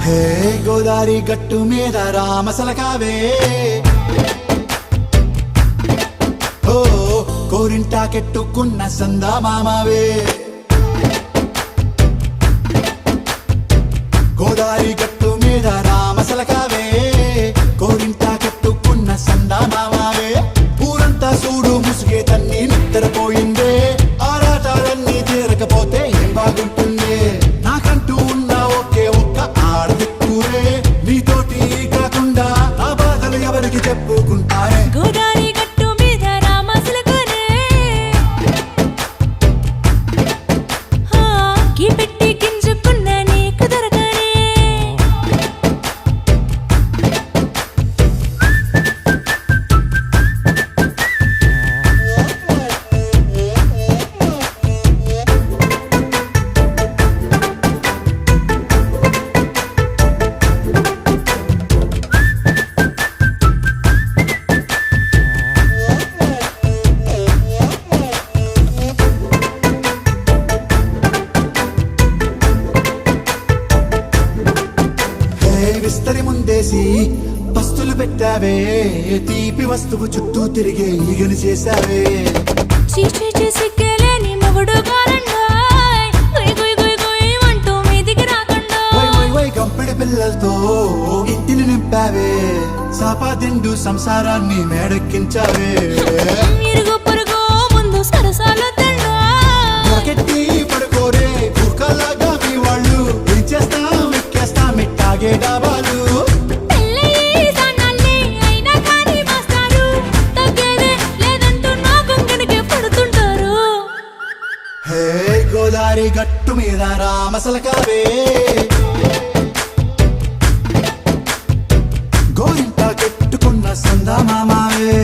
హే గోదారి గట్టు మీద రామసలకావే ఓ కోరింటాకెట్టుకున్న సందామామావే గోదారి గట్టు మీద రామసలకావే కోరింటాకెట్టుకున్న సందామామావే ఊరంతా చూడు ముసుగే తన్ని నిద్రపోయిందే ఆరాటాలన్నీ తీరకపోతే ఏం బాగుంటుందే నాకంటూ ఉన్న ఒకే ఒక్క ఆడదిక్కురే నీతోటి కాకుండా నా బాధలు ఎవరికి చెప్పుకుంటారే గోదారి గట్టు మీద రామసలకానే కీ పెట్టి గింజుకున్న నీకు దొరకనే విస్తరి ముందేసి పస్తులు పెట్టావే తీపి వస్తువు చుట్టూ తిరిగే ఈగను చేశావే చీచీ సిగ్గలేని మొగుడు కారండాయ్ గుయ్ గుయ్ గుయ్ గుయ్ అంటూ మీదికి రాకుండా వై వై వై గంపెడి పిల్లలతో ఇంటిని నింపావే సాపాదిండు సంసారాన్ని మేడెక్కించావే ఇరుగు పొరుగు ముందు సరసాలు తండా మొరకెట్టి పడుకోరే కుక్కలాగా మీ వాళ్ళు ఏం చేస్తాం ఎక్కేస్తాం ఇట్టాగే డాబాలు పెళ్ళయి దానాల్ని అయినా కానీ మాస్తారు తగ్గేదే లేదంటూ నా కొంగడికి పడుతుంటారు హే గోదారి గట్టు మీద రామసలకావే గోరింట కెట్టుకున్న సందామామావే